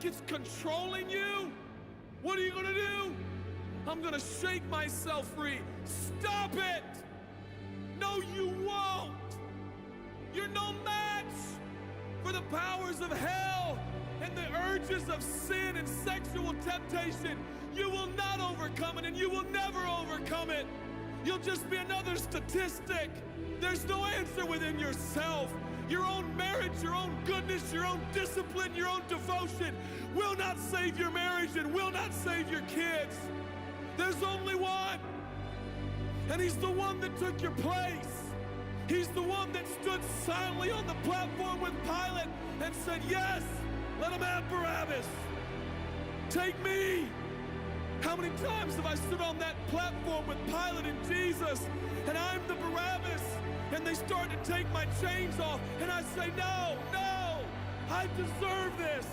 like it's controlling you, what are you gonna do? I'm gonna shake myself free. Stop it! No, you won't. You're no match for the powers of hell and the urges of sin and sexual temptation. You will not overcome it, and you will never overcome it. You'll just be another statistic. There's no answer within yourself. Your own marriage, your own goodness, your own discipline, your own devotion will not save your marriage and will not save your kids. There's only one, and he's the one that took your place. He's the one that stood silently on the platform with Pilate and said, yes, let him have Barabbas. Take me. How many times have I stood on that platform with Pilate and Jesus, and I'm the Barabbas, and they start to take my chains off, and I say, no, no, I deserve this.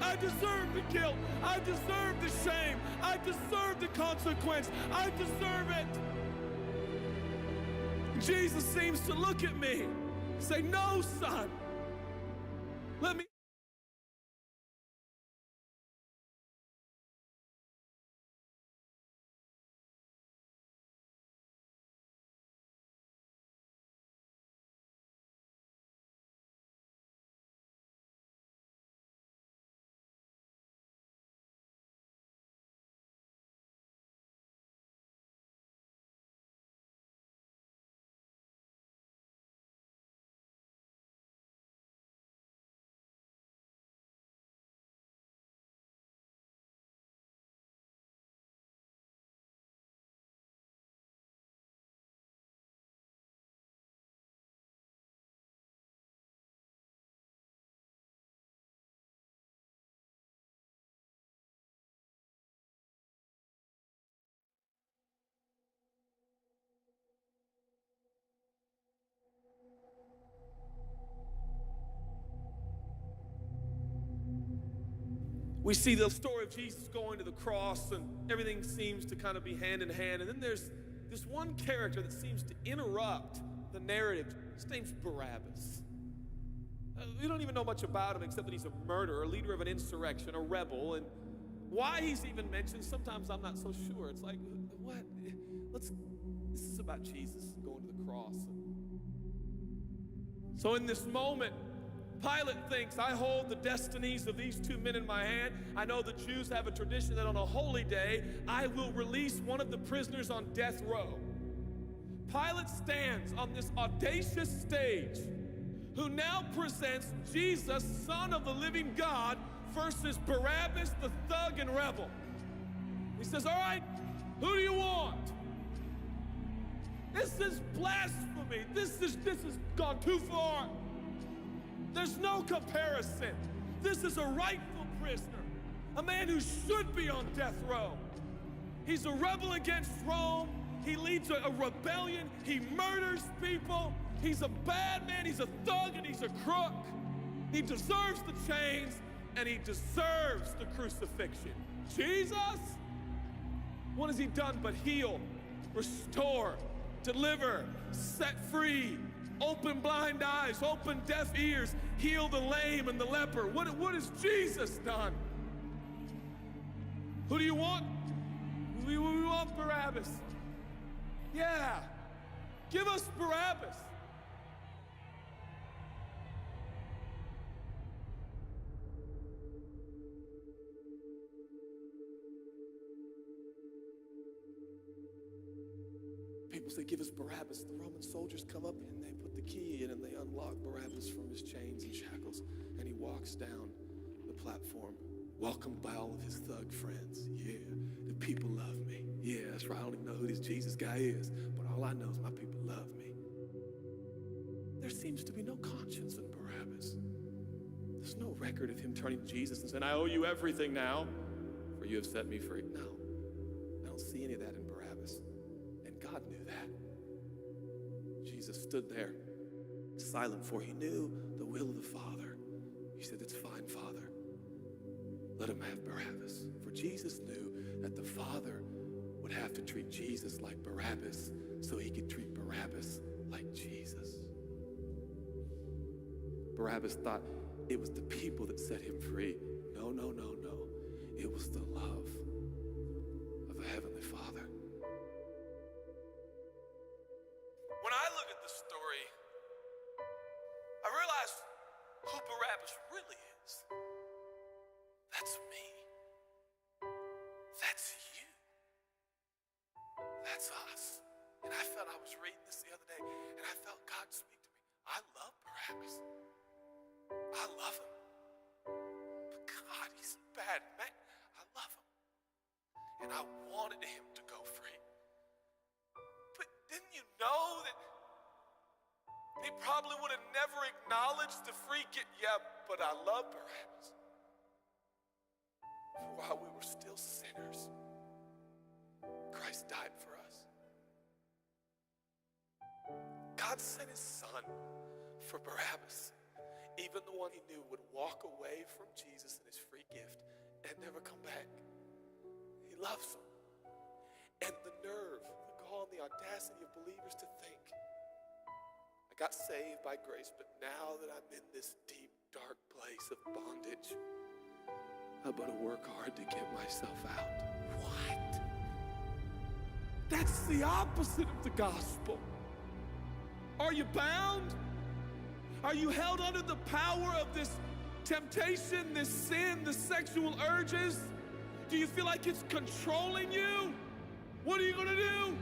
I deserve the guilt. I deserve the shame. I deserve the consequence. I deserve it. Jesus seems to look at me and say, no, son, let me. We see the story of Jesus going to the cross, and everything seems to kind of be hand in hand. And then there's this one character that seems to interrupt the narrative. His name's Barabbas. We don't even know much about him except that he's a murderer, a leader of an insurrection, a rebel. And why he's even mentioned, sometimes I'm not so sure. It's like, what? This is about Jesus going to the cross. So in this moment, Pilate thinks, I hold the destinies of these two men in my hand. I know the Jews have a tradition that on a holy day, I will release one of the prisoners on death row. Pilate stands on this audacious stage, who now presents Jesus, Son of the living God, versus Barabbas, the thug and rebel. He says, all right, who do you want? This is blasphemy. This has gone too far. There's no comparison. This is a rightful prisoner, a man who should be on death row. He's a rebel against Rome. He leads a rebellion. He murders people. He's a bad man. He's a thug and he's a crook. He deserves the chains and he deserves the crucifixion. Jesus, what has he done but heal, restore, deliver, set free, open blind eyes, open deaf ears, heal the lame and the leper? What has Jesus done? Who do you want? We want Barabbas. Yeah, give us Barabbas. People say, give us Barabbas. The Roman soldiers come up and they put the key in and they unlock Barabbas from his chains and shackles. And he walks down the platform, welcomed by all of his thug friends. Yeah, the people love me. Yeah, that's right. I don't even know who this Jesus guy is, but all I know is my people love me. There seems to be no conscience in Barabbas. There's no record of him turning to Jesus and saying, I owe you everything now, for you have set me free. No, I don't see any of that in Barabbas. God knew that. Jesus stood there, silent, for he knew the will of the Father. He said, it's fine, Father. Let him have Barabbas. For Jesus knew that the Father would have to treat Jesus like Barabbas so he could treat Barabbas like Jesus. Barabbas thought it was the people that set him free, was the love of a Heavenly Father. When I look at the story, I realize who Barabbas really is. That's me. That's you. That's us. And I felt, I was reading this the other day, and I felt God speak to me. I love Barabbas. I love him. But God, he's a bad man. I love him. And I wanted him to go free. But didn't you know that he probably would have never acknowledged the free gift? Yeah, but I love Barabbas. For while we were still sinners, Christ died for us. God sent his son for Barabbas, even the one he knew would walk away from Jesus and his free gift and never come back. He loves him. And the nerve, the gall, and the audacity of believers to think, I got saved by grace, but now that I'm in this deep, dark place of bondage, I better work hard to get myself out. What? That's the opposite of the gospel. Are you bound? Are you held under the power of this temptation, this sin, the sexual urges? Do you feel like it's controlling you? What are you going to do?